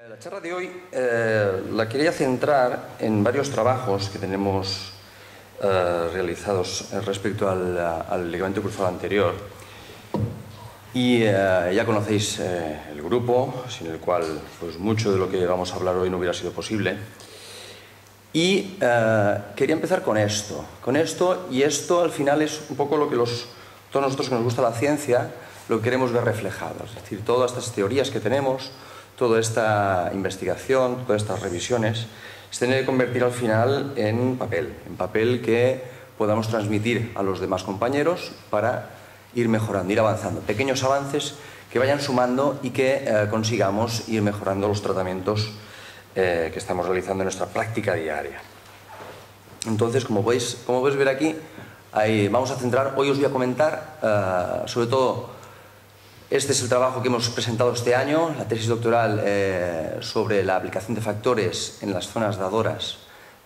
La charla de hoy la quería centrar en varios trabajos que tenemos realizados respecto al ligamento cruzado anterior. Y ya conocéis el grupo, sin el cual pues, mucho de lo que vamos a hablar hoy no hubiera sido posible. Y quería empezar con esto, y esto al final es un poco lo que todos nosotros que nos gusta la ciencia lo que queremos ver reflejado. Es decir, todas estas teorías que tenemos, toda esta investigación, todas estas revisiones, se tiene que convertir al final en papel que podamos transmitir a los demás compañeros para ir mejorando, ir avanzando. Pequeños avances que vayan sumando y que consigamos ir mejorando los tratamientos que estamos realizando en nuestra práctica diaria. Entonces, como podéis ver aquí, vamos a centrar, hoy os voy a comentar sobre todo. Este es el trabajo que hemos presentado este año, la tesis doctoral sobre la aplicación de factores en las zonas dadoras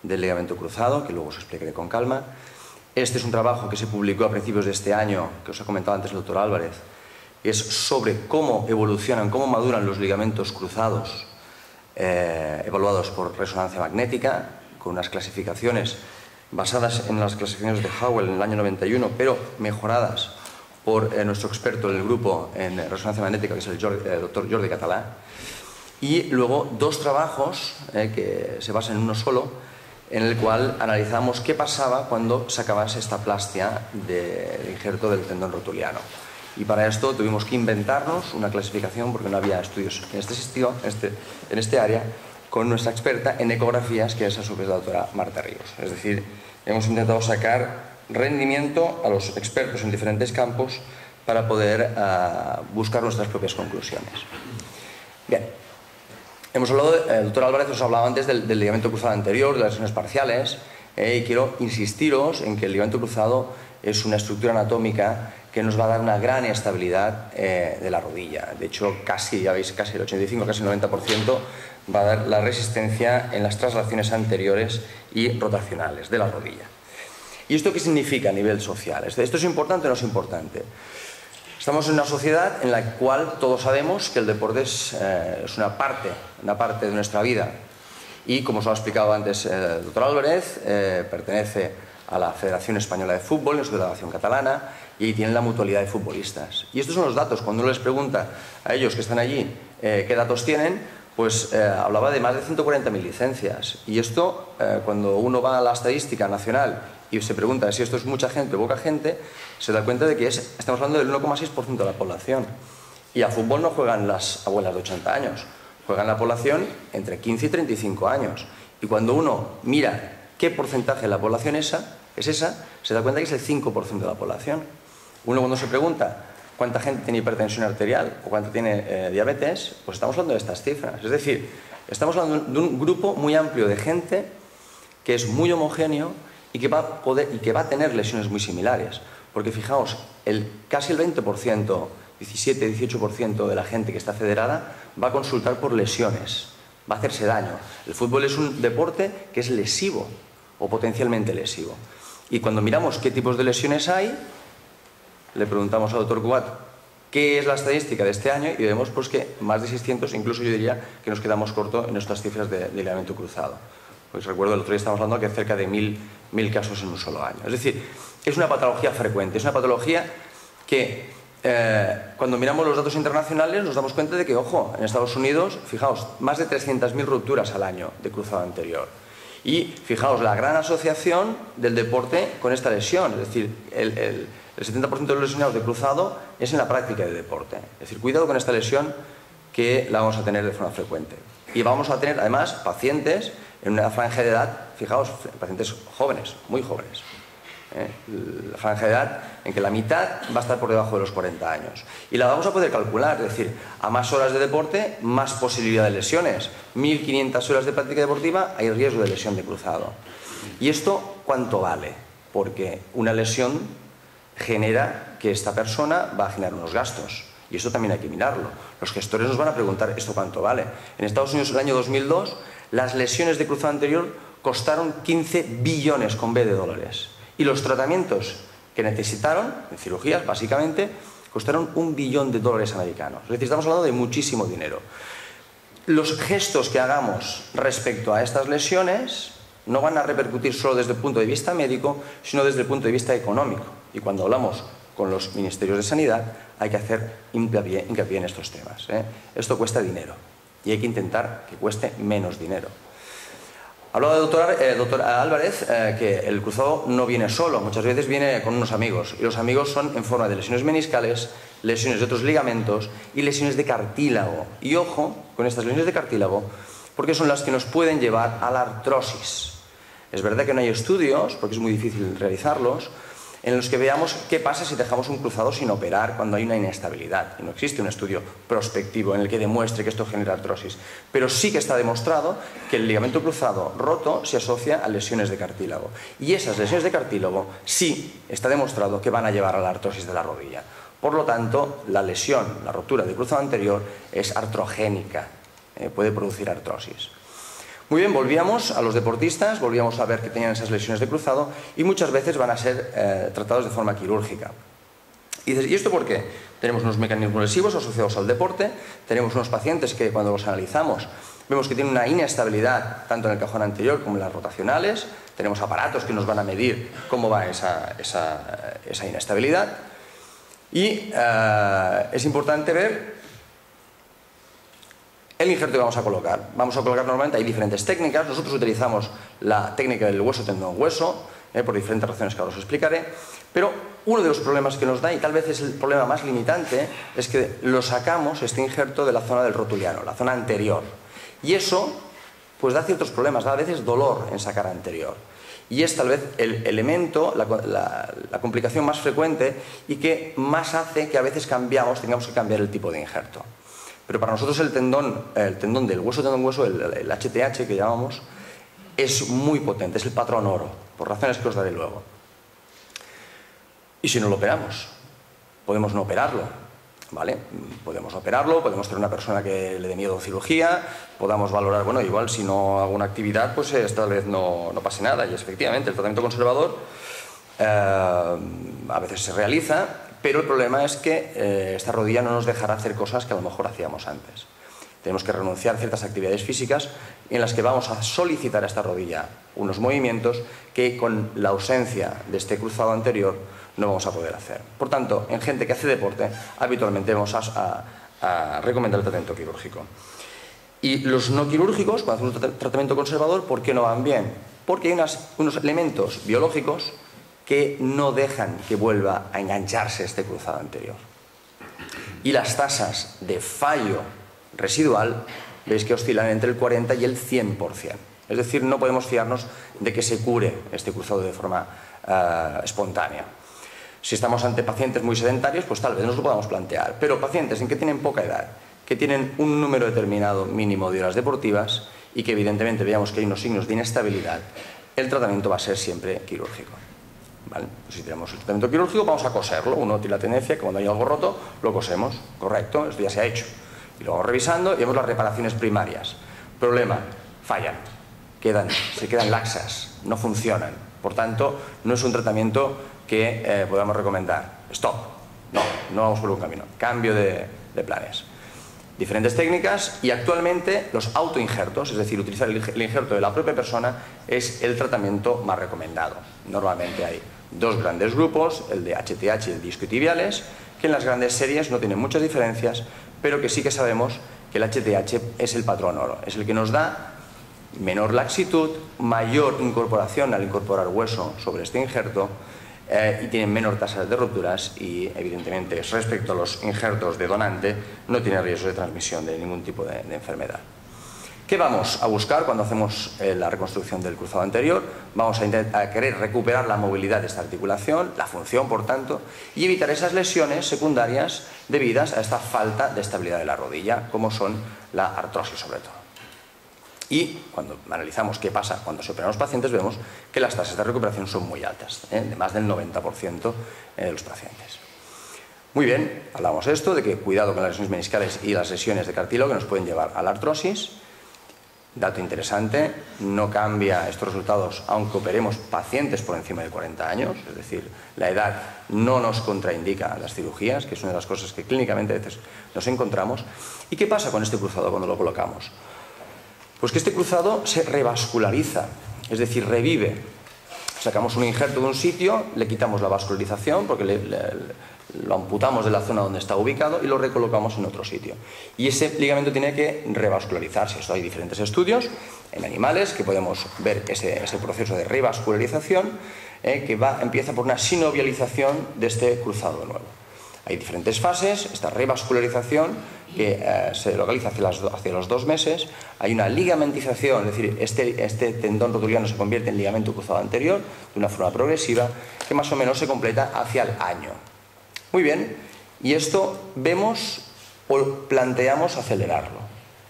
del ligamento cruzado, que luego os explicaré con calma. Este es un trabajo que se publicó a principios de este año, que os ha comentado antes el doctor Álvarez, que es sobre cómo evolucionan, cómo maduran los ligamentos cruzados evaluados por resonancia magnética, con unas clasificaciones basadas en las clasificaciones de Howell en el año 91, pero mejoradas por nuestro experto en el grupo en resonancia magnética, que es el doctor Jordi Català, y luego dos trabajos que se basan en uno solo, en el cual analizamos qué pasaba cuando se acabase esta plastia del injerto del tendón rotuliano. Y para esto tuvimos que inventarnos una clasificación, porque no había estudios en este área, con nuestra experta en ecografías, que es a su vez la doctora Marta Ríos. Es decir, hemos intentado sacar rendimiento a los expertos en diferentes campos para poder buscar nuestras propias conclusiones. Bien, hemos hablado, el doctor Álvarez os hablaba antes del ligamento cruzado anterior, de las lesiones parciales, y quiero insistiros en que el ligamento cruzado es una estructura anatómica que nos va a dar una gran estabilidad de la rodilla. De hecho, ya veis, casi el 85, casi el 90% va a dar la resistencia en las traslaciones anteriores y rotacionales de la rodilla. ¿Y esto qué significa a nivel social? ¿Esto es importante o no es importante? Estamos en una sociedad en la cual todos sabemos que el deporte es una parte de nuestra vida. Y como os lo ha explicado antes el doctor Álvarez, pertenece a la Federación Española de Fútbol, en su delegación catalana, y ahí tienen la mutualidad de futbolistas. Y estos son los datos. Cuando uno les pregunta a ellos que están allí qué datos tienen, pues hablaba de más de 140.000 licencias. Y esto, cuando uno va a la estadística nacional y se pregunta si esto es mucha gente o poca gente, se da cuenta de que estamos hablando del 1,6% de la población. Y a fútbol no juegan las abuelas de 80 años, juegan la población entre 15 y 35 años. Y cuando uno mira qué porcentaje de la población es esa, se da cuenta que es el 5% de la población. Uno cuando se pregunta cuánta gente tiene hipertensión arterial o cuánta tiene diabetes, pues estamos hablando de estas cifras. Es decir, estamos hablando de un grupo muy amplio de gente que es muy homogéneo y que va a tener lesiones muy similares. Porque fijaos, casi el 20%, 17-18% de la gente que está federada va a consultar por lesiones, va a hacerse daño. El fútbol es un deporte que es lesivo o potencialmente lesivo. Y cuando miramos qué tipos de lesiones hay, le preguntamos al doctor Cugat qué es la estadística de este año y vemos pues, que más de 600, incluso yo diría que nos quedamos cortos en estas cifras de ligamento cruzado. Pues recuerdo el otro día estábamos hablando que cerca de 1.000 casos en un solo año. Es decir, es una patología frecuente, es una patología que cuando miramos los datos internacionales nos damos cuenta de que, ojo, en Estados Unidos, fijaos, más de 300.000 rupturas al año de cruzado anterior. Y fijaos, la gran asociación del deporte con esta lesión, es decir, el 70% de los lesionados de cruzado es en la práctica de deporte. Es decir, cuidado con esta lesión que la vamos a tener de forma frecuente. Y vamos a tener además pacientes en una franja de edad, fijaos, pacientes jóvenes, muy jóvenes. La franja de edad en que la mitad va a estar por debajo de los 40 años. Y la vamos a poder calcular, es decir, a más horas de deporte, más posibilidad de lesiones. 1.500 horas de práctica deportiva, hay riesgo de lesión de cruzado. ¿Y esto cuánto vale? Porque una lesión genera que esta persona va a generar unos gastos. Y esto también hay que mirarlo. Los gestores nos van a preguntar ¿esto cuánto vale? En Estados Unidos, en el año 2002, las lesiones de cruzado anterior costaron 15 billones con B de dólares. Y los tratamientos que necesitaron, en cirugías básicamente, costaron $1 billón americanos. Es decir, estamos hablando de muchísimo dinero. Los gestos que hagamos respecto a estas lesiones no van a repercutir solo desde el punto de vista médico, sino desde el punto de vista económico. Y cuando hablamos con los ministerios de Sanidad hay que hacer hincapié en estos temas. Esto cuesta dinero y hay que intentar que cueste menos dinero. Hablaba el doctor Álvarez que el cruzado no viene solo, muchas veces viene con unos amigos, y los amigos son en forma de lesiones meniscales, lesiones de otros ligamentos y lesiones de cartílago. Y ojo con estas lesiones de cartílago, porque son las que nos pueden llevar a la artrosis. Es verdad que no hay estudios, porque es muy difícil realizarlos, en los que veamos qué pasa si dejamos un cruzado sin operar cuando hay una inestabilidad. Y no existe un estudio prospectivo en el que demuestre que esto genera artrosis. Pero sí que está demostrado que el ligamento cruzado roto se asocia a lesiones de cartílago. Y esas lesiones de cartílago sí está demostrado que van a llevar a la artrosis de la rodilla. Por lo tanto, la lesión, la rotura del cruzado anterior es artrogénica, puede producir artrosis. Muy bien, volvíamos a los deportistas, volvíamos a ver que tenían esas lesiones de cruzado y muchas veces van a ser tratados de forma quirúrgica. Y dices, ¿y esto por qué? Tenemos unos mecanismos lesivos asociados al deporte, tenemos unos pacientes que cuando los analizamos vemos que tienen una inestabilidad tanto en el cajón anterior como en las rotacionales, tenemos aparatos que nos van a medir cómo va esa inestabilidad y es importante ver el injerto que vamos a colocar. Vamos a colocar normalmente, hay diferentes técnicas. Nosotros utilizamos la técnica del hueso-tendón-hueso, por diferentes razones que ahora os explicaré. Pero uno de los problemas que nos da, y tal vez es el problema más limitante, es que lo sacamos, este injerto, de la zona del rotuliano, la zona anterior. Y eso pues da ciertos problemas, da a veces dolor en sacar anterior. Y es tal vez el elemento, la complicación más frecuente y que más hace que a veces tengamos que cambiar el tipo de injerto. Pero para nosotros el tendón del hueso-tendón-hueso, el HTH que llamamos, es muy potente, es el patrón oro, por razones que os daré luego. Y si no lo operamos, podemos no operarlo, ¿vale? Podemos no operarlo, podemos tener una persona que le dé miedo a cirugía, podamos valorar, bueno, igual si no hago una actividad, pues tal vez no pase nada. Y efectivamente el tratamiento conservador a veces se realiza, pero el problema es que esta rodilla no nos dejará hacer cosas que a lo mejor hacíamos antes. Tenemos que renunciar a ciertas actividades físicas en las que vamos a solicitar a esta rodilla unos movimientos que con la ausencia de este cruzado anterior no vamos a poder hacer. Por tanto, en gente que hace deporte, habitualmente vamos a recomendar el tratamiento quirúrgico. Y los no quirúrgicos, cuando hacemos un tratamiento conservador, ¿por qué no van bien? Porque hay unos elementos biológicos que no dejan que vuelva a engancharse este cruzado anterior. Y las tasas de fallo residual, veis que oscilan entre el 40 y el 100%. Es decir, no podemos fiarnos de que se cure este cruzado de forma espontánea. Si estamos ante pacientes muy sedentarios, pues tal vez nos lo podamos plantear. Pero pacientes en que tienen poca edad, que tienen un número determinado mínimo de horas deportivas y que evidentemente veamos que hay unos signos de inestabilidad, el tratamiento va a ser siempre quirúrgico. ¿Vale? Pues si tenemos el tratamiento quirúrgico, vamos a coserlo. Uno tiene la tendencia que cuando hay algo roto, lo cosemos. Correcto, esto ya se ha hecho. Y luego revisando y vemos las reparaciones primarias. Problema, fallan, se quedan laxas, no funcionan. Por tanto, no es un tratamiento que podamos recomendar. Stop, no vamos por un camino. Cambio de planes. Diferentes técnicas y actualmente los autoinjertos, es decir, utilizar el injerto de la propia persona, es el tratamiento más recomendado. Normalmente hay dos grandes grupos, el de HTH y el discotibiales, que en las grandes series no tienen muchas diferencias, pero que sí que sabemos que el HTH es el patrón oro, es el que nos da menor laxitud, mayor incorporación al incorporar hueso sobre este injerto y tienen menor tasas de rupturas y evidentemente respecto a los injertos de donante no tiene riesgo de transmisión de ningún tipo de enfermedad. ¿Qué vamos a buscar cuando hacemos la reconstrucción del cruzado anterior? Vamos a querer recuperar la movilidad de esta articulación, la función por tanto, y evitar esas lesiones secundarias debidas a esta falta de estabilidad de la rodilla, como son la artrosis sobre todo. Y cuando analizamos qué pasa cuando se operan los pacientes, vemos que las tasas de recuperación son muy altas, de más del 90% de los pacientes. Muy bien, hablamos de esto, de que cuidado con las lesiones meniscales y las lesiones de cartílago que nos pueden llevar a la artrosis. Dato interesante, no cambia estos resultados aunque operemos pacientes por encima de 40 años, es decir, la edad no nos contraindica las cirugías, que es una de las cosas que clínicamente a veces nos encontramos. ¿Y qué pasa con este cruzado cuando lo colocamos? Pues que este cruzado se revasculariza, es decir, revive. Sacamos un injerto de un sitio, le quitamos la vascularización porque lo amputamos de la zona donde está ubicado y lo recolocamos en otro sitio. Y ese ligamento tiene que revascularizarse. Esto hay diferentes estudios en animales que podemos ver ese proceso de revascularización que empieza por una sinovialización de este cruzado nuevo. Hay diferentes fases, esta revascularización que se localiza hacia los 2 meses, hay una ligamentización, es decir, este tendón rotuliano se convierte en ligamento cruzado anterior de una forma progresiva que más o menos se completa hacia el año. Muy bien, y esto vemos o planteamos acelerarlo.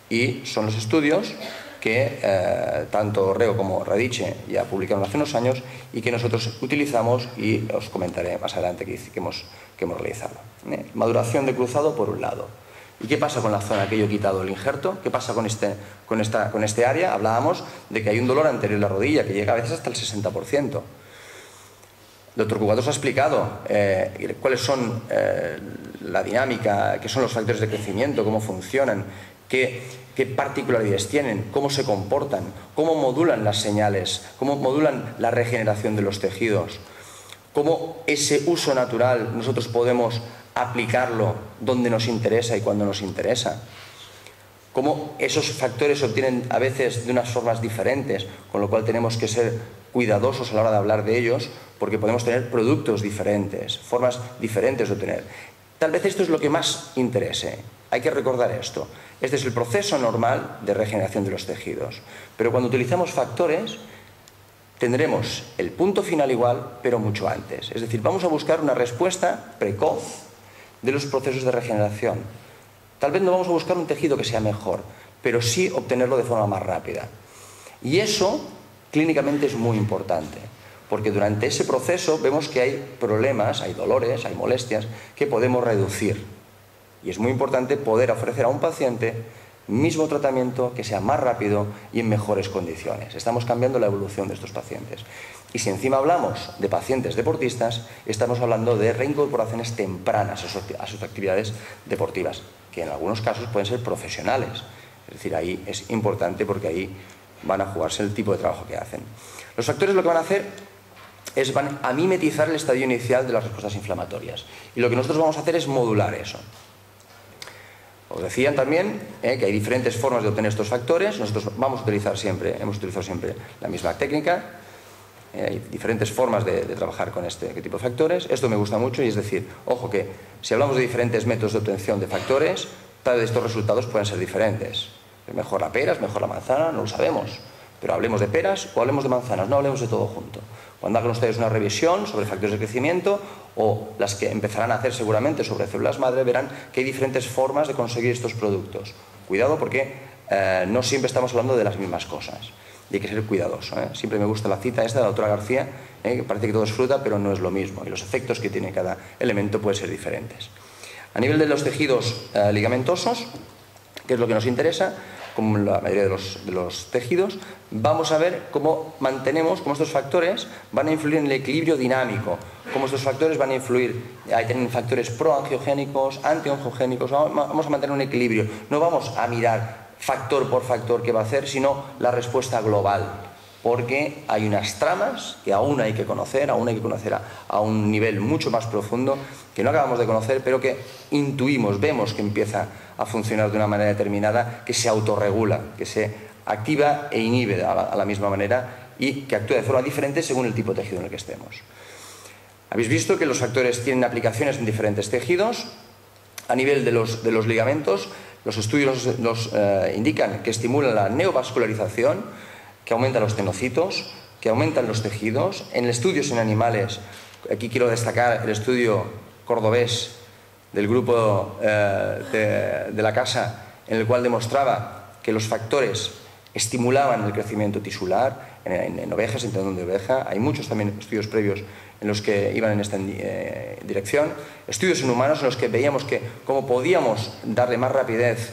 Y son los estudios que tanto Reo como Radice ya publicaron hace unos años y que nosotros utilizamos y os comentaré más adelante que hemos realizado. Maduración de cruzado por un lado. ¿Y qué pasa con la zona que yo he quitado el injerto? ¿Qué pasa con este área? Hablábamos de que hay un dolor anterior en la rodilla que llega a veces hasta el 60%. El doctor Cugados ha explicado cuáles son la dinámica, qué son los factores de crecimiento, cómo funcionan, qué particularidades tienen, cómo se comportan, cómo modulan las señales, cómo modulan la regeneración de los tejidos, cómo ese uso natural nosotros podemos aplicarlo donde nos interesa y cuando nos interesa. Cómo esos factores se obtienen a veces de unas formas diferentes, con lo cual tenemos que ser cuidadosos a la hora de hablar de ellos, porque podemos tener productos diferentes, formas diferentes de obtener. Tal vez esto es lo que más interese. Hay que recordar esto. Este es el proceso normal de regeneración de los tejidos. Pero cuando utilizamos factores, tendremos el punto final igual, pero mucho antes. Es decir, vamos a buscar una respuesta precoz de los procesos de regeneración. Tal vez no vamos a buscar un tejido que sea mejor, pero sí obtenerlo de forma más rápida. Y eso clínicamente es muy importante, porque durante ese proceso vemos que hay problemas, hay dolores, hay molestias que podemos reducir. Y es muy importante poder ofrecer a un paciente mismo tratamiento que sea más rápido y en mejores condiciones. Estamos cambiando la evolución de estos pacientes. Y si encima hablamos de pacientes deportistas, estamos hablando de reincorporaciones tempranas a sus actividades deportivas, que en algunos casos pueden ser profesionales. Es decir, ahí es importante porque ahí van a jugarse el tipo de trabajo que hacen. Los factores lo que van a hacer es van a mimetizar el estadio inicial de las respuestas inflamatorias. Y lo que nosotros vamos a hacer es modular eso. Os decían también que hay diferentes formas de obtener estos factores. Nosotros hemos utilizado siempre la misma técnica. Hay diferentes formas de trabajar con este tipo de factores. Esto me gusta mucho y es decir, ojo que si hablamos de diferentes métodos de obtención de factores, tal vez estos resultados pueden ser diferentes. ¿Es mejor la pera? ¿Es mejor la manzana? No lo sabemos. Pero hablemos de peras o hablemos de manzanas, no hablemos de todo junto. Cuando hagan ustedes una revisión sobre factores de crecimiento o las que empezarán a hacer seguramente sobre células madre, verán que hay diferentes formas de conseguir estos productos. Cuidado porque no siempre estamos hablando de las mismas cosas. Y hay que ser cuidadoso. Siempre me gusta la cita esta de la doctora García, que parece que todo es fruta, pero no es lo mismo. Y los efectos que tiene cada elemento pueden ser diferentes. A nivel de los tejidos ligamentosos, que es lo que nos interesa, como la mayoría de los tejidos, vamos a ver cómo mantenemos, cómo estos factores van a influir en el equilibrio dinámico, cómo estos factores van a influir, hay tienen factores proangiogénicos, antiangiogénicos, vamos a mantener un equilibrio, no vamos a mirar factor por factor qué va a hacer, sino la respuesta global, porque hay unas tramas que aún hay que conocer, a un nivel mucho más profundo, que no acabamos de conocer, pero que intuimos, vemos que empieza a funcionar de una manera determinada, que se autorregula, que se activa e inhibe a la misma manera y que actúa de forma diferente según el tipo de tejido en el que estemos. Habéis visto que los factores tienen aplicaciones en diferentes tejidos. A nivel de los ligamentos, los estudios nos indican que estimulan la neovascularización, que aumentan los tenocitos, que aumentan los tejidos. En estudios en animales, aquí quiero destacar el estudio cordobés del grupo de la casa, en el cual demostraba que los factores estimulaban el crecimiento tisular en ovejas, en tendón de oveja. Hay muchos también estudios previos en los que iban en esta dirección. Estudios en humanos en los que veíamos que cómo podíamos darle más rapidez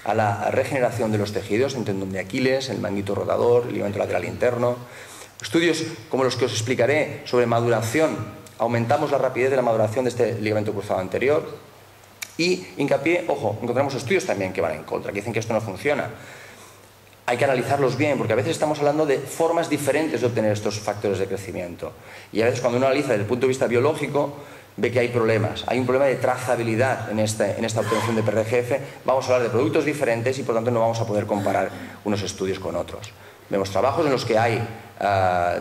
a la regeneración de los tejidos, el tendón de Aquiles, el manguito rotador, el ligamento lateral interno. Estudios como los que os explicaré sobre maduración, aumentamos la rapidez de la maduración de este ligamento cruzado anterior. Y hincapié, ojo, encontramos estudios también que van en contra, que dicen que esto no funciona. Hay que analizarlos bien, porque a veces estamos hablando de formas diferentes de obtener estos factores de crecimiento. Y a veces cuando uno analiza desde el punto de vista biológico, ve que hay problemas. Hay un problema de trazabilidad en esta obtención de PRGF. Vamos a hablar de productos diferentes y por tanto no vamos a poder comparar unos estudios con otros. Vemos trabajos en los que hay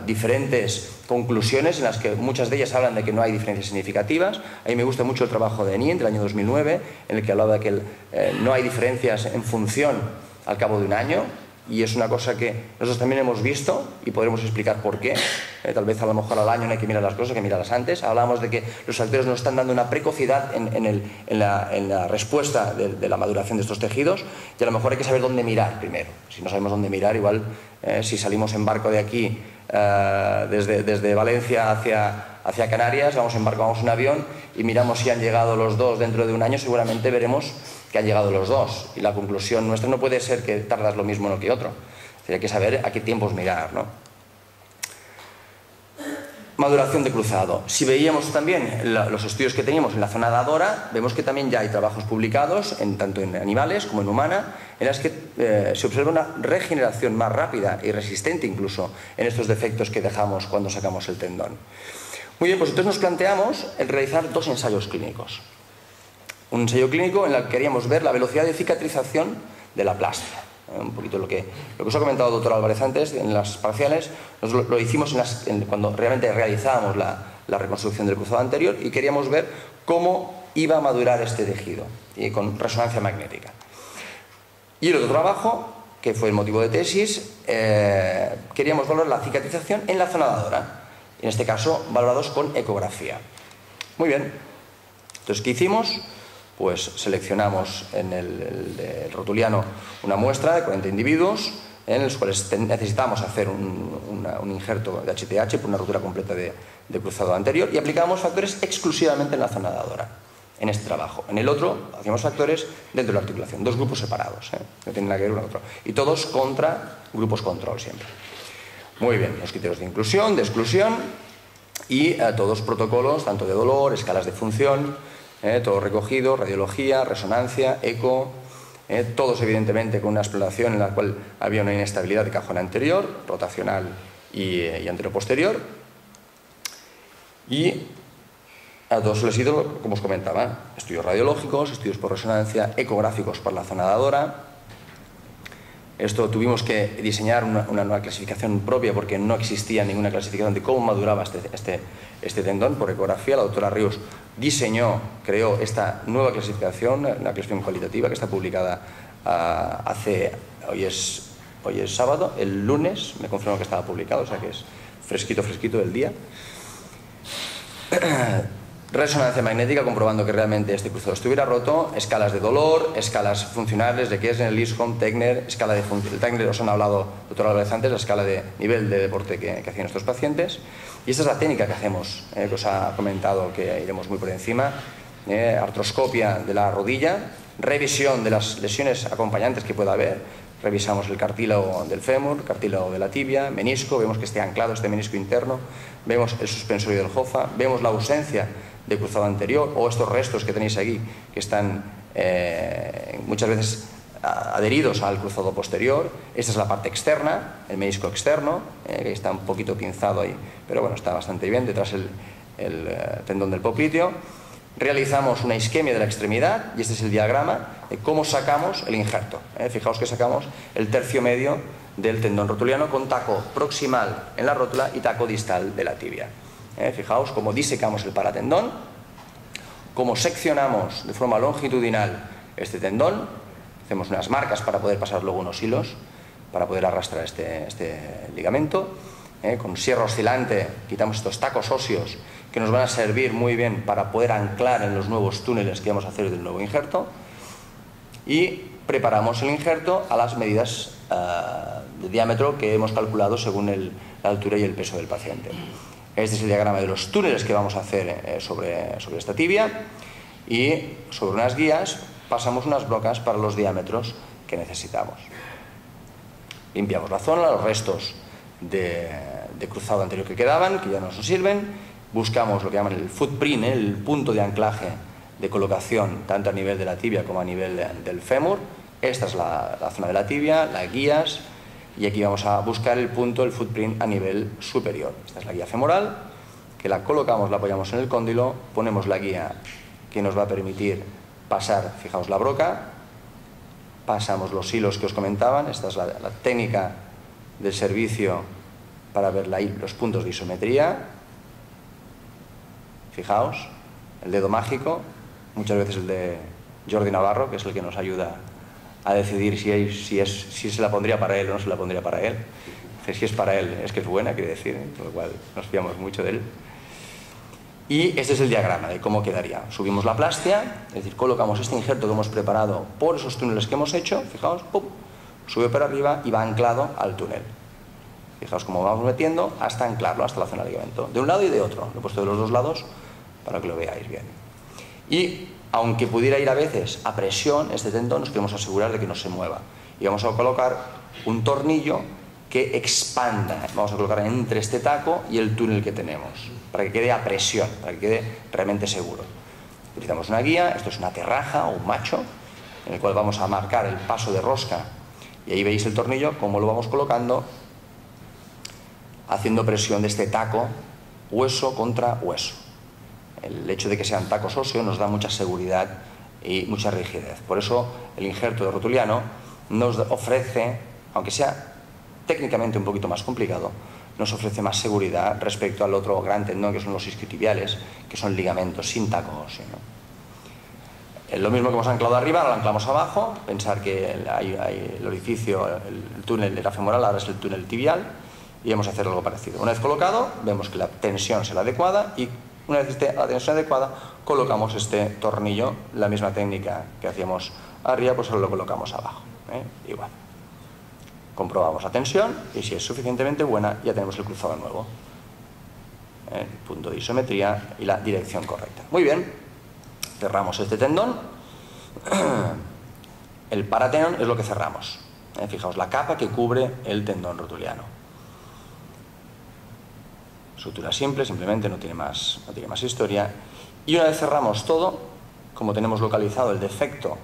diferentes conclusiones, en las que muchas de ellas hablan de que no hay diferencias significativas. A mí me gusta mucho el trabajo de Nien del año 2009, en el que hablaba de que no hay diferencias en función al cabo de un año. Y es una cosa que nosotros también hemos visto y podremos explicar por qué. Tal vez a lo mejor al año no hay que mirar las cosas, hay que mirarlas antes. Hablábamos de que los factores nos están dando una precocidad en la respuesta de la maduración de estos tejidos, y a lo mejor hay que saber dónde mirar primero. Si no sabemos dónde mirar, igual si salimos en barco de aquí desde Valencia hacia Canarias, vamos en barco, vamos en avión y miramos si han llegado los dos dentro de un año, seguramente veremos que han llegado los dos, y la conclusión nuestra no puede ser que tardas lo mismo uno que otro. Hay que saber a qué tiempos mirar, ¿no? Maduración de cruzado. Si veíamos también los estudios que teníamos en la zona dadora, vemos que también ya hay trabajos publicados, tanto en animales como en humana, en las que se observa una regeneración más rápida y resistente incluso en estos defectos que dejamos cuando sacamos el tendón. Muy bien, pues entonces nos planteamos el realizar dos ensayos clínicos. Un ensayo clínico en el que queríamos ver la velocidad de cicatrización de la plástica. Un poquito lo que os ha comentado el doctor Álvarez antes en las parciales. Lo hicimos cuando realmente realizábamos la reconstrucción del cruzado anterior, y queríamos ver cómo iba a madurar este tejido y con resonancia magnética. Y el otro trabajo, que fue el motivo de tesis, queríamos valorar la cicatrización en la zona dadora, en este caso valorados con ecografía. Muy bien, entonces ¿qué hicimos? Pues seleccionamos en el rotuliano una muestra de 40 individuos en los cuales necesitamos hacer un injerto de HTH por una rotura completa de cruzado anterior, y aplicábamos factores exclusivamente en la zona dadora, en este trabajo. En el otro hacíamos factores dentro de la articulación, dos grupos separados, no tienen nada que ver uno con otro, y todos contra grupos control siempre. Muy bien, los criterios de inclusión, de exclusión, y todos protocolos, tanto de dolor, escalas de función, todo recogido, radiología, resonancia, eco, todos evidentemente con una exploración en la cual había una inestabilidad de cajón anterior, rotacional y anteroposterior. Y a todos les he ido, como os comentaba, estudios radiológicos, estudios por resonancia, ecográficos por la zona dadora. Esto tuvimos que diseñar una nueva clasificación propia, porque no existía ninguna clasificación de cómo maduraba este tendón por ecografía. La doctora Ríos creó esta nueva clasificación, una clasificación cualitativa que está publicada hoy es sábado, el lunes me confirmó que estaba publicado, o sea que es fresquito del día. Resonancia magnética comprobando que realmente este cruzado estuviera roto, escalas de dolor, escalas funcionales de Kessner, Lishcom, Tegner, escala de Tegner, os han hablado, doctor Álvarez antes, la escala de nivel de deporte que hacían estos pacientes. Y esta es la técnica que hacemos, que os ha comentado, que iremos muy por encima. Artroscopia de la rodilla, revisión de las lesiones acompañantes que pueda haber. Revisamos el cartílago del fémur, cartílago de la tibia, menisco, vemos que esté anclado este menisco interno, vemos el suspensorio del jofa, vemos la ausencia de cruzado anterior, o estos restos que tenéis aquí que están muchas veces adheridos al cruzado posterior. Esta es la parte externa, el menisco externo, que está un poquito pinzado ahí, pero bueno, está bastante bien, detrás el tendón del popliteo. Realizamos una isquemia de la extremidad, y este es el diagrama de cómo sacamos el injerto. Fijaos que sacamos el tercio medio del tendón rotuliano con taco proximal en la rótula y taco distal de la tibia. Fijaos cómo disecamos el paratendón, cómo seccionamos de forma longitudinal este tendón, hacemos unas marcas para poder pasar luego unos hilos para poder arrastrar este ligamento. Con sierra oscilante quitamos estos tacos óseos que nos van a servir muy bien para poder anclar en los nuevos túneles que vamos a hacer del nuevo injerto, y preparamos el injerto a las medidas de diámetro que hemos calculado según la altura y el peso del paciente. Este es el diagrama de los túneles que vamos a hacer sobre esta tibia, y sobre unas guías pasamos unas brocas para los diámetros que necesitamos. Limpiamos la zona, los restos de cruzado anterior que quedaban, que ya no nos sirven. Buscamos lo que llaman el footprint, el punto de anclaje de colocación, tanto a nivel de la tibia como a nivel del fémur. Esta es la zona de la tibia, las guías, y aquí vamos a buscar el punto, el footprint a nivel superior. Esta es la guía femoral, que la colocamos, la apoyamos en el cóndilo, ponemos la guía que nos va a permitir pasar, fijaos, la broca, pasamos los hilos que os comentaban. Esta es la técnica del servicio para ver los puntos de isometría. Fijaos, el dedo mágico, muchas veces el de Jordi Navarro, que es el que nos ayuda a decidir si se la pondría para él o no se la pondría para él. Si es para él, es que es buena, quiere decir, por lo cual nos fiamos mucho de él. Y este es el diagrama de cómo quedaría. Subimos la plastia, es decir, colocamos este injerto que hemos preparado por esos túneles que hemos hecho, fijaos, ¡pum!, sube para arriba y va anclado al túnel. Fijaos cómo vamos metiendo hasta anclarlo, hasta la zona de ligamento, de un lado y de otro. Lo he puesto de los dos lados para que lo veáis bien. Y aunque pudiera ir a veces a presión, este tendón nos queremos asegurar de que no se mueva. Y vamos a colocar un tornillo que expanda. Vamos a colocar entre este taco y el túnel que tenemos, para que quede a presión, para que quede realmente seguro. Utilizamos una guía, esto es una terraja o un macho, en el cual vamos a marcar el paso de rosca, y ahí veis el tornillo, cómo lo vamos colocando, haciendo presión de este taco, hueso contra hueso. El hecho de que sean tacos óseos nos da mucha seguridad y mucha rigidez. Por eso el injerto de rotuliano nos ofrece, aunque sea técnicamente un poquito más complicado, nos ofrece más seguridad respecto al otro gran tendón, que son los isquiotibiales, que son ligamentos sin taco óseo, ¿no? Lo mismo que hemos anclado arriba, lo anclamos abajo. Pensar que hay el orificio, el túnel de la femoral, ahora es el túnel tibial, y vamos a hacer algo parecido. Una vez colocado, vemos que la tensión será adecuada, y una vez esté la tensión adecuada, colocamos este tornillo, la misma técnica que hacíamos arriba, pues ahora lo colocamos abajo, igual. Comprobamos la tensión, y si es suficientemente buena, ya tenemos el cruzado nuevo. El punto de isometría y la dirección correcta. Muy bien, cerramos este tendón. El paratendón es lo que cerramos. Fijaos, la capa que cubre el tendón rotuliano. Sutura simple, simplemente no tiene más historia. Y una vez cerramos todo, como tenemos localizado el defecto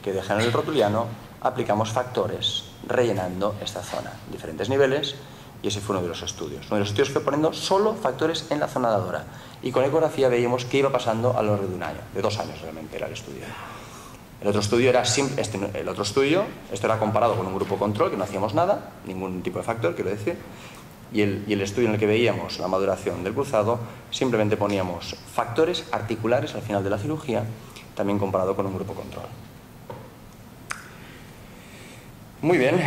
que deja en el rotuliano, aplicamos factores rellenando esta zona, diferentes niveles, y ese fue uno de los estudios. Uno de los estudios fue poniendo solo factores en la zona dadora, y con ecografía veíamos qué iba pasando a lo largo de un año, de 2 años realmente era el estudio. El otro estudio era esto era comparado con un grupo control, que no hacíamos nada, ningún tipo de factor, quiero decir, y el estudio en el que veíamos la maduración del cruzado, simplemente poníamos factores articulares al final de la cirugía, también comparado con un grupo control. Muy bien,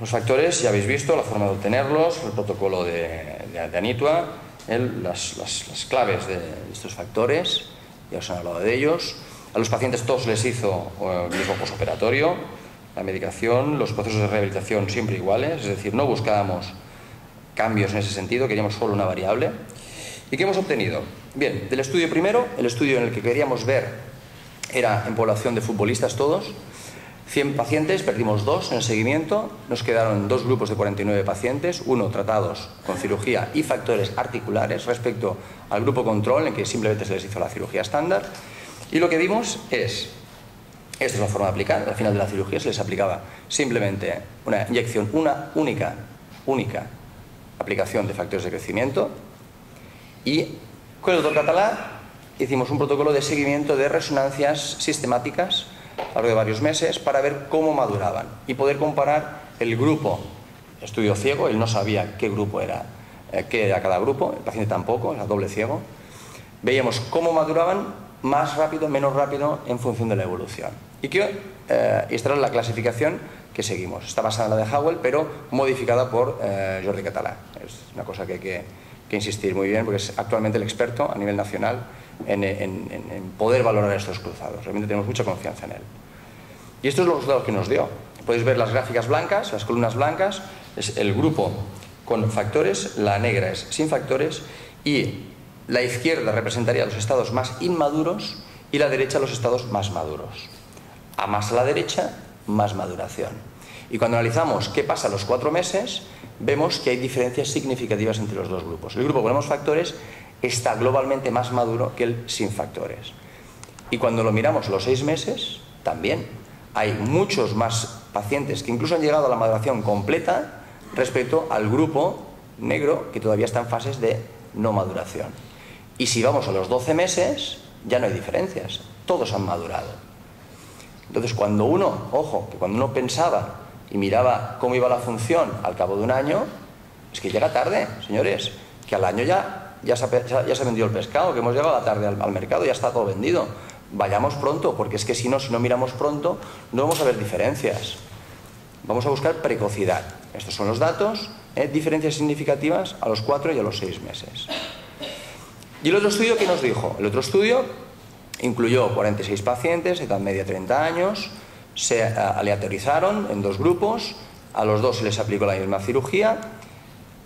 los factores ya habéis visto la forma de obtenerlos, el protocolo de Anitua, las claves de estos factores, ya os he hablado de ellos. A los pacientes todos les hizo el mismo posoperatorio, la medicación, los procesos de rehabilitación siempre iguales, es decir, no buscábamos cambios en ese sentido, queríamos solo una variable. ¿Y qué hemos obtenido? Bien, del estudio primero, el estudio en el que queríamos ver era en población de futbolistas todos, 100 pacientes, perdimos 2 en el seguimiento, nos quedaron 2 grupos de 49 pacientes, uno tratados con cirugía y factores articulares respecto al grupo control, en que simplemente se les hizo la cirugía estándar, y lo que vimos es, esta es la forma de aplicar, al final de la cirugía se les aplicaba simplemente una inyección, una única aplicación de factores de crecimiento, y con el doctor Català hicimos un protocolo de seguimiento de resonancias sistemáticas a lo largo de varios meses para ver cómo maduraban y poder comparar el grupo, estudio ciego, él no sabía qué grupo era, qué era cada grupo, el paciente tampoco, era doble ciego. Veíamos cómo maduraban más rápido, menos rápido en función de la evolución. Y esta era la clasificación que seguimos. Está basada en la de Howell, pero modificada por Jordi Català. Es una cosa que hay que insistir muy bien, porque es actualmente el experto a nivel nacional en poder valorar estos cruzados. Realmente tenemos mucha confianza en él. Y estos son los resultados que nos dio. Podéis ver las gráficas blancas, las columnas blancas, es el grupo con factores, la negra es sin factores, y la izquierda representaría los estados más inmaduros y la derecha los estados más maduros. A más a la derecha, más maduración. Y cuando analizamos qué pasa a los 4 meses, vemos que hay diferencias significativas entre los dos grupos. El grupo con los factores está globalmente más maduro que el sin factores. Y cuando lo miramos a los 6 meses, también hay muchos más pacientes que incluso han llegado a la maduración completa respecto al grupo negro que todavía está en fases de no maduración. Y si vamos a los 12 meses, ya no hay diferencias, todos han madurado. Entonces, cuando uno pensaba y miraba cómo iba la función al cabo de un año, es que llega tarde, señores, que al año ya se ha vendido el pescado, que hemos llegado a la tarde al mercado, ya está todo vendido. Vayamos pronto, porque es que si no miramos pronto, no vamos a ver diferencias. Vamos a buscar precocidad. Estos son los datos, diferencias significativas a los 4 y a los 6 meses. ¿Y el otro estudio qué nos dijo? El otro estudio incluyó 46 pacientes, edad media 30 años, se aleatorizaron en 2 grupos, a los 2 se les aplicó la misma cirugía,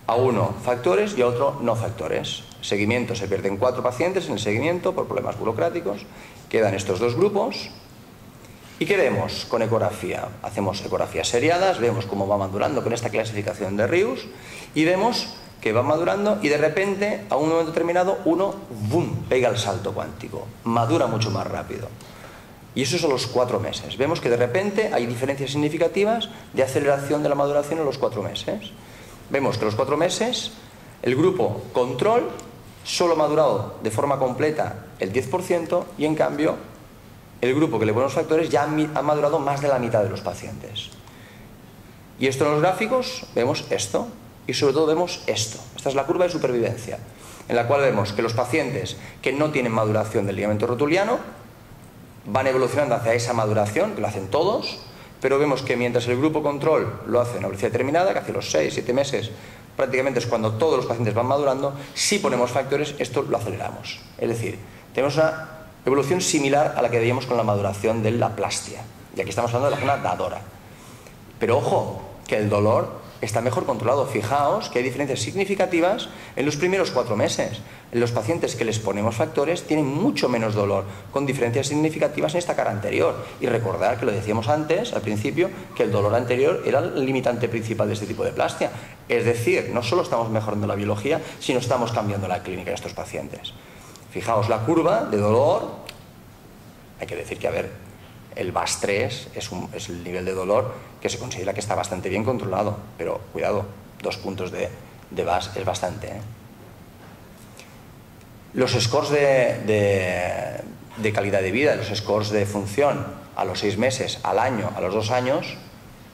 a uno factores y a otro no factores. Seguimiento, se pierden 4 pacientes en el seguimiento por problemas burocráticos, quedan estos 2 grupos. ¿Y qué vemos con ecografía? Hacemos ecografías seriadas, vemos cómo va madurando con esta clasificación de Rius y vemos que va madurando y de repente, a un momento determinado, uno, ¡boom!, pega el salto cuántico, madura mucho más rápido. Y eso son los 4 meses. Vemos que de repente hay diferencias significativas de aceleración de la maduración en los 4 meses. Vemos que en los 4 meses el grupo control solo ha madurado de forma completa el 10% y en cambio el grupo que le pone los factores ya ha madurado más de la mitad de los pacientes. Y esto en los gráficos vemos esto y sobre todo vemos esto. Esta es la curva de supervivencia en la cual vemos que los pacientes que no tienen maduración del ligamento rotuliano van evolucionando hacia esa maduración, que lo hacen todos, pero vemos que mientras el grupo control lo hace a una velocidad determinada, que hacia los 6-7 meses prácticamente es cuando todos los pacientes van madurando, si ponemos factores esto lo aceleramos. Es decir, tenemos una evolución similar a la que veíamos con la maduración de la aplastia. Y aquí estamos hablando de la zona dadora. Pero ojo, que el dolor está mejor controlado. Fijaos que hay diferencias significativas en los primeros 4 meses. En los pacientes que les ponemos factores tienen mucho menos dolor, con diferencias significativas en esta cara anterior. Y recordar que lo decíamos antes, al principio, que el dolor anterior era el limitante principal de este tipo de aplastia. Es decir, no solo estamos mejorando la biología, sino estamos cambiando la clínica de estos pacientes. Fijaos la curva de dolor. Hay que decir que, a ver, el VAS3 es el nivel de dolor que se considera que está bastante bien controlado, pero cuidado, 2 puntos de VAS es bastante, ¿eh? Los scores de calidad de vida, los scores de función a los 6 meses, al año, a los 2 años,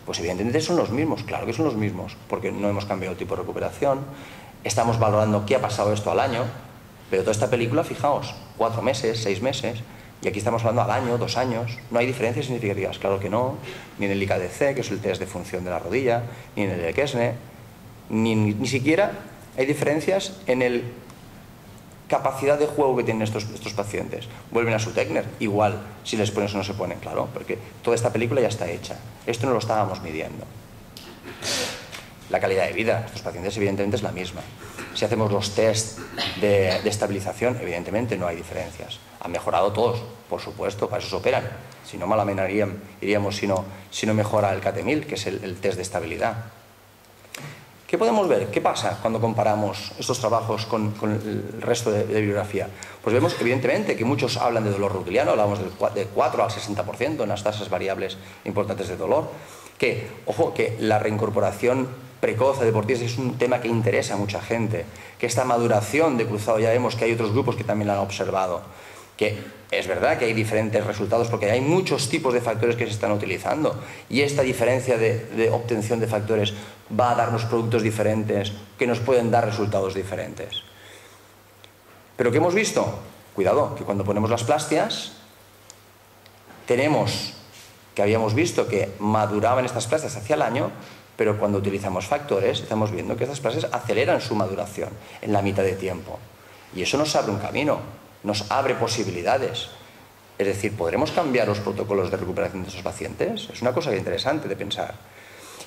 pues evidentemente son los mismos, claro que son los mismos, porque no hemos cambiado el tipo de recuperación, estamos valorando qué ha pasado esto al año, pero toda esta película, fijaos, 4 meses, 6 meses, y aquí estamos hablando al año, 2 años, no hay diferencias significativas, claro que no, ni en el IKDC, que es el test de función de la rodilla, ni en el de Kesne, ni siquiera hay diferencias en el capacidad de juego que tienen estos pacientes. Vuelven a su Techner, igual, si les ponen o no se ponen, claro, porque toda esta película ya está hecha. Esto no lo estábamos midiendo. La calidad de vida de estos pacientes evidentemente es la misma. Si hacemos los test de estabilización, evidentemente no hay diferencias. Han mejorado todos, por supuesto, para eso se operan. Si no, malamente iríamos si no mejora el CAT-1000, que es el test de estabilidad. ¿Qué podemos ver? ¿Qué pasa cuando comparamos estos trabajos con el resto de bibliografía? Pues vemos, evidentemente, que muchos hablan de dolor rotuliano, hablamos de 4 al 60% en las tasas variables importantes de dolor. Que, ojo, que la reincorporación precoz de deportistas es un tema que interesa a mucha gente, que esta maduración de cruzado, ya vemos que hay otros grupos que también la han observado, que es verdad que hay diferentes resultados porque hay muchos tipos de factores que se están utilizando y esta diferencia de obtención de factores va a darnos productos diferentes que nos pueden dar resultados diferentes. ¿Pero qué hemos visto? Cuidado, que cuando ponemos las plastias tenemos que habíamos visto que maduraban estas plastias hacia el año, pero cuando utilizamos factores estamos viendo que estas plastias aceleran su maduración en la mitad de tiempo. Y eso nos abre un camino, nos abre posibilidades. Es decir, ¿podremos cambiar los protocolos de recuperación de estos pacientes? Es una cosa interesante de pensar.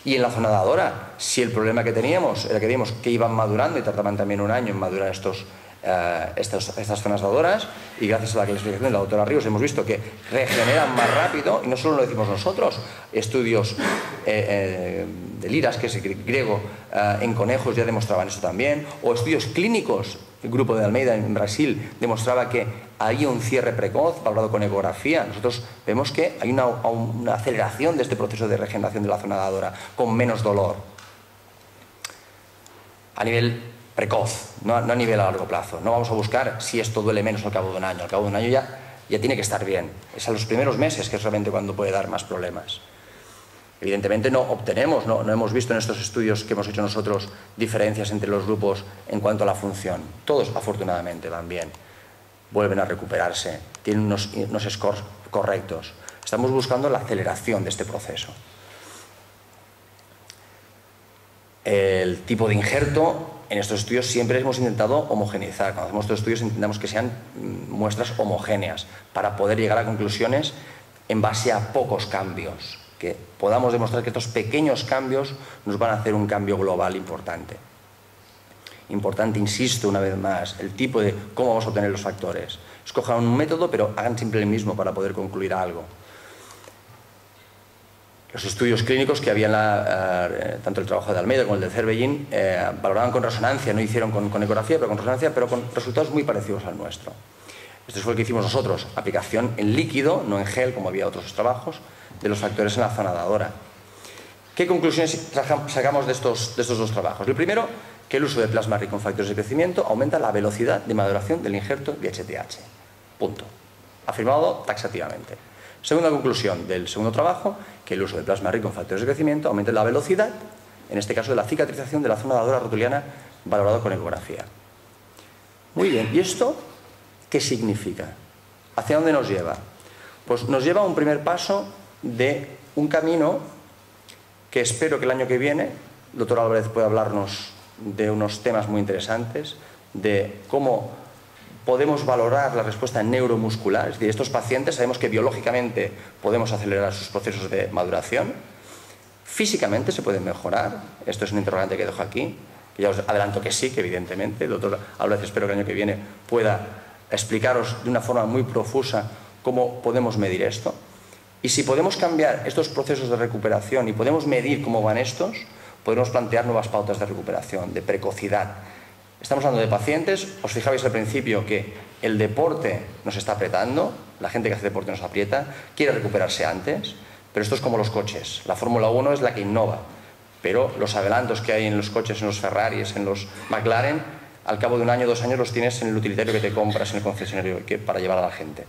Y en la zona dadora, si el problema que teníamos era que vimos que iban madurando y tardaban también un año en madurar estos estas zonas dadoras, y gracias a la clasificación de la doctora Ríos hemos visto que regeneran más rápido, y no solo lo decimos nosotros, estudios de Liras, que es griego, en conejos ya demostraban eso también, o estudios clínicos. El grupo de Almeida en Brasil demostraba que había un cierre precoz valorado con ecografía. Nosotros vemos que hay una aceleración de este proceso de regeneración de la zona dadora con menos dolor. A nivel precoz, no a nivel a largo plazo. No vamos a buscar si esto duele menos al cabo de un año. Al cabo de un año ya tiene que estar bien. Es a los primeros meses que es realmente cuando puede dar más problemas. Evidentemente no obtenemos, no hemos visto en estos estudios que hemos hecho nosotros diferencias entre los grupos en cuanto a la función. Todos, afortunadamente, van bien. Vuelven a recuperarse, tienen unos scores correctos. Estamos buscando la aceleración de este proceso. El tipo de injerto, en estos estudios siempre hemos intentado homogeneizar. Cuando hacemos estos estudios intentamos que sean muestras homogéneas para poder llegar a conclusiones en base a pocos cambios. Que podamos demostrar que estos pequeños cambios nos van a hacer un cambio global importante. Importante, insisto una vez más, el tipo de cómo vamos a obtener los factores. Escojan un método, pero hagan siempre el mismo para poder concluir algo. Los estudios clínicos que había tanto el trabajo de Almeida como el de Cervellín, valoraban con resonancia, no hicieron con ecografía, pero con resonancia, pero con resultados muy parecidos al nuestro. Este fue el que hicimos nosotros, aplicación en líquido, no en gel, como había otros trabajos, de los factores en la zona dadora. ¿Qué conclusiones sacamos de estos dos trabajos? El primero, que el uso de plasma rico en factores de crecimiento aumenta la velocidad de maduración del injerto de HTH. Punto. Afirmado taxativamente. Segunda conclusión del segundo trabajo, que el uso de plasma rico en factores de crecimiento aumenta la velocidad, en este caso de la cicatrización de la zona dadora rotuliana, valorado con ecografía. Muy bien, ¿y esto qué significa? ¿Hacia dónde nos lleva? Pues nos lleva a un primer paso de un camino que espero que el año que viene el doctor Álvarez pueda hablarnos de unos temas muy interesantes, de cómo podemos valorar la respuesta neuromuscular. Es decir, estos pacientes sabemos que biológicamente podemos acelerar sus procesos de maduración, físicamente se pueden mejorar. Esto es un interrogante que dejo aquí, que ya os adelanto que sí, que evidentemente el doctor Álvarez espero que el año que viene pueda explicaros de una forma muy profusa cómo podemos medir esto. Y si podemos cambiar estos procesos de recuperación y podemos medir cómo van estos, podemos plantear nuevas pautas de recuperación, de precocidad. Estamos hablando de pacientes, os fijabais al principio que el deporte nos está apretando, la gente que hace deporte nos aprieta, quiere recuperarse antes, pero esto es como los coches. La Fórmula 1 es la que innova, pero los adelantos que hay en los coches, en los Ferraris, en los McLaren, al cabo de un año, 2 años los tienes en el utilitario que te compras en el concesionario para llevar a la gente.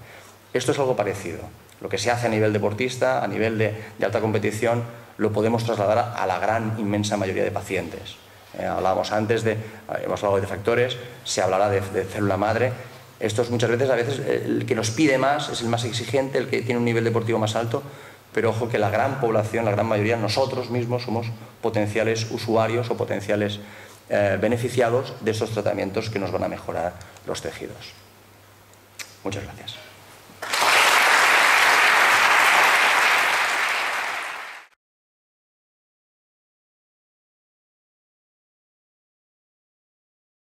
Esto es algo parecido. Lo que se hace a nivel deportista, a nivel de alta competición, lo podemos trasladar a la gran, inmensa mayoría de pacientes. Hablábamos antes hemos hablado de factores, se hablará de célula madre. Estos muchas veces, el que nos pide más es el más exigente, el que tiene un nivel deportivo más alto, pero ojo que la gran población, la gran mayoría, nosotros mismos somos potenciales usuarios o potenciales beneficiados de estos tratamientos que nos van a mejorar los tejidos. Muchas gracias.